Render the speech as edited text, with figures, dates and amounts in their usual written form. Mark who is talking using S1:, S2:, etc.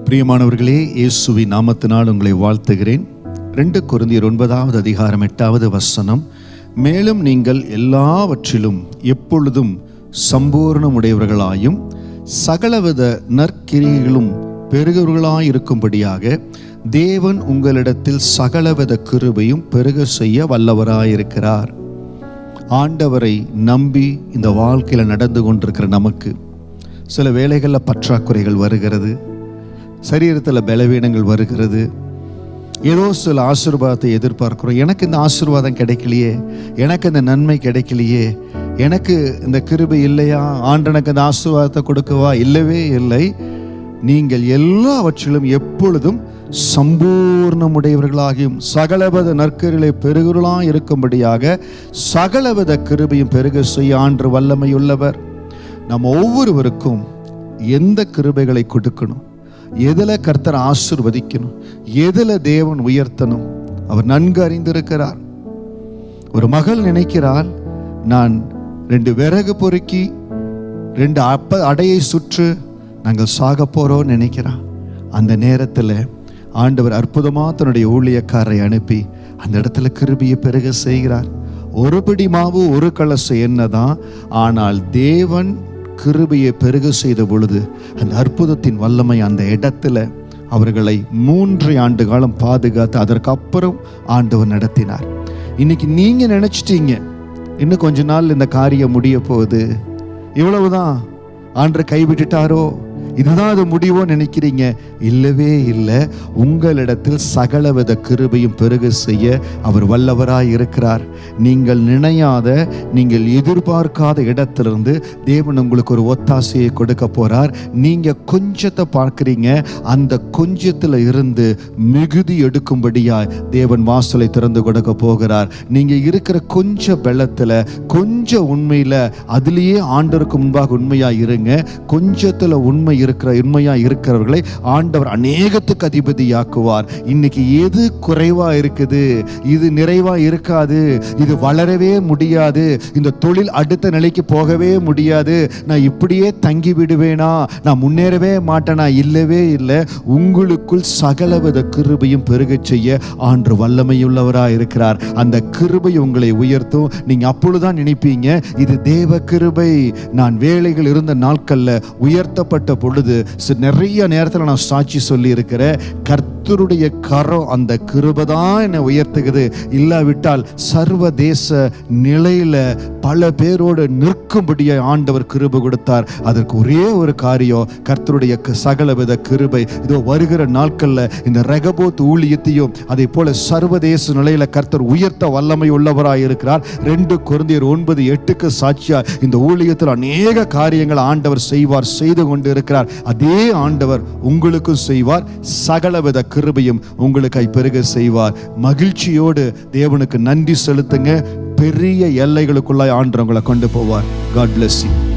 S1: பிரியமானவர்களே, இயேசுவின் நாமத்தினால் உங்களை வாழ்த்துகிறேன். 2 கொரிந்தியர் 9வது அதிகாரம் 8வது வசனம், மேலும் நீங்கள் எல்லாவற்றிலும் எப்பொழுதும் சம்பூர்ணமுடையவர்களாயும் சகலவித நற்கிரியைகளும் பெருகவர்களாயிருக்கும்படியாக தேவன் உங்களிடத்தில் சகலவித கிருபையும் பெருக செய்ய வல்லவராயிருக்கிறார். ஆண்டவரை நம்பி இந்த வாழ்க்கையில் நடந்து கொண்டிருக்கிற நமக்கு சில வேளைகளில் பற்றாக்குறைகள் வருகிறது, சரீரத்தில் பலவீனங்கள் வருகிறது, ஏதோ சில ஆசீர்வாதத்தை எதிர்பார்க்கிறோம். எனக்கு இந்த ஆசீர்வாதம் கிடைக்கலையே, எனக்கு இந்த நன்மை கிடைக்கலையே, எனக்கு இந்த கிருபை இல்லையா, ஆண்டனுக்கு இந்த ஆசீர்வாதத்தை கொடுக்கவா? இல்லவே இல்லை. நீங்கள் எல்லாவற்றிலும் எப்பொழுதும் சம்பூர்ணமுடையவர்களாகியும் சகலவித நற்கிரிகளை பெருகுறளாக இருக்கும்படியாக சகலவித கிருபையும் பெருக செய்ய ஆண்டு வல்லமையுள்ளவர். நம்ம ஒவ்வொருவருக்கும் எந்த கிருபைகளை கொடுக்கணும், எதில் கர்த்தர் ஆசீர்வதிக்கணும், எதில் தேவன் உயர்த்தணும் அவர் நன்கு அறிந்திருக்கிறார். ஒரு மகள் நினைக்கிறாள், நான் 2 விறகு பொறுக்கி 2 அடையை சுற்று நாங்கள் சாக போறோம் நினைக்கிறான். அந்த நேரத்தில் ஆண்டவர் அற்புதமாக தன்னுடைய ஊழியக்காரரை அனுப்பி அந்த இடத்துல கிருபையை பெருக செய்கிறார். ஒரு பிடி மாவு ஒரு கலசம் என்னதான், ஆனால் தேவன் கிருபையை பெருக செய்த பொழுது அந்த அற்புதத்தின் வல்லமை அந்த இடத்துல அவர்களை 3 ஆண்டு காலம் பாதுகாத்து அதற்கு அப்புறம் ஆண்டவர் நடத்தினார். இன்னைக்கு நீங்க நினைச்சிட்டீங்க இன்னும் கொஞ்ச நாள் இந்த காரியம் முடிய போகுது, இவ்வளவுதான், ஆண்டவர் கைவிட்டுட்டாரோ, இதுதான் அது முடிவோ நினைக்கிறீங்க. இல்லவே இல்லை. உங்களிடத்தில் சகலவித கிருபையும் பெருக செய்ய அவர் வல்லவராய் இருக்கிறார். நீங்கள் நினையாத, நீங்கள் எதிர்பார்க்காத இடத்திலிருந்து தேவன் உங்களுக்கு ஒரு ஒத்தாசையை கொடுக்க போறார். நீங்க கொஞ்சத்தை பார்க்கிறீங்க, அந்த கொஞ்சத்துல இருந்து மிகுதி எடுக்கும்படியாய் தேவன் வாசலை திறந்து கொடுக்க போகிறார். நீங்க இருக்கிற கொஞ்ச பலத்துல, கொஞ்சம் உண்மையில, அதுலேயே ஆண்டவருக்கு முன்பாக உண்மையா இருங்க. கொஞ்சத்துல உண்மையா இருக்கிறவர்களை ஆண்டவர் அநேகத்துக்கு அதிபதியாக்குவார். இன்னைக்கு எது குறைவா இருக்குது, இது நிறைவா இருக்காது, இது வளரவே முடியாது, இந்த தொழில் அடுத்த நிலைக்கு போகவே முடியாது, நான் இப்படியே தங்கி விடுவேனா, நான் முன்னேறவே மாட்டேனா? இல்லவே இல்லை. உங்களுக்குள் சகலவித கிருபையும் பெருகச் செய்ய ஆண்டு வல்லமையுள்ளவராக இருக்கிறார். அந்த கிருபை உங்களை உயர்த்தும். நீங்க அப்பொழுதுதான் நினைப்பீங்க, இது தேவ கிருபை. நான் வேலைகள் இருந்த நாட்கள்ல உயர்த்தப்பட்ட பொழுது நிறைய நேரத்தில் நான் சாட்சி சொல்லி இருக்கிறேன், கர்த்தருடைய கரம் அந்த கிருபைதான் என்னை உயர்த்துகிறது. இல்லாவிட்டால் சர்வதேச நிலையில பல பேரோடு நிற்கும்படிய ஆண்டவர் கிருபை கொடுத்தார். அதற்கு ஒரே ஒரு காரியம், கர்த்தருடைய சகலவித கிருபை. இதோ வருகிற நாட்கள்ல இந்த ரெகபோத் ஊழியத்தையும் அதை போல சர்வதேச நிலையில கர்த்தர் உயர்த்த வல்லமை உள்ளவராய் இருக்கிறார். 2 கொரிந்தியர் 9:8 சாட்சியா இந்த ஊழியத்தில் அநேக காரியங்கள் ஆண்டவர் செய்வார், செய்து கொண்டு இருக்கிறார். அதே ஆண்டவர் உங்களுக்கும் செய்வார். சகலவித கிருபையும் உங்களுக்கு பெருக செய்வார். மகிழ்ச்சியோடு தேவனுக்கு நன்றி செலுத்துங்க. பெரிய எல்லைகளுக்குள்ளாய் ஆண்டவர் உங்களை கொண்டு போவார். God bless you.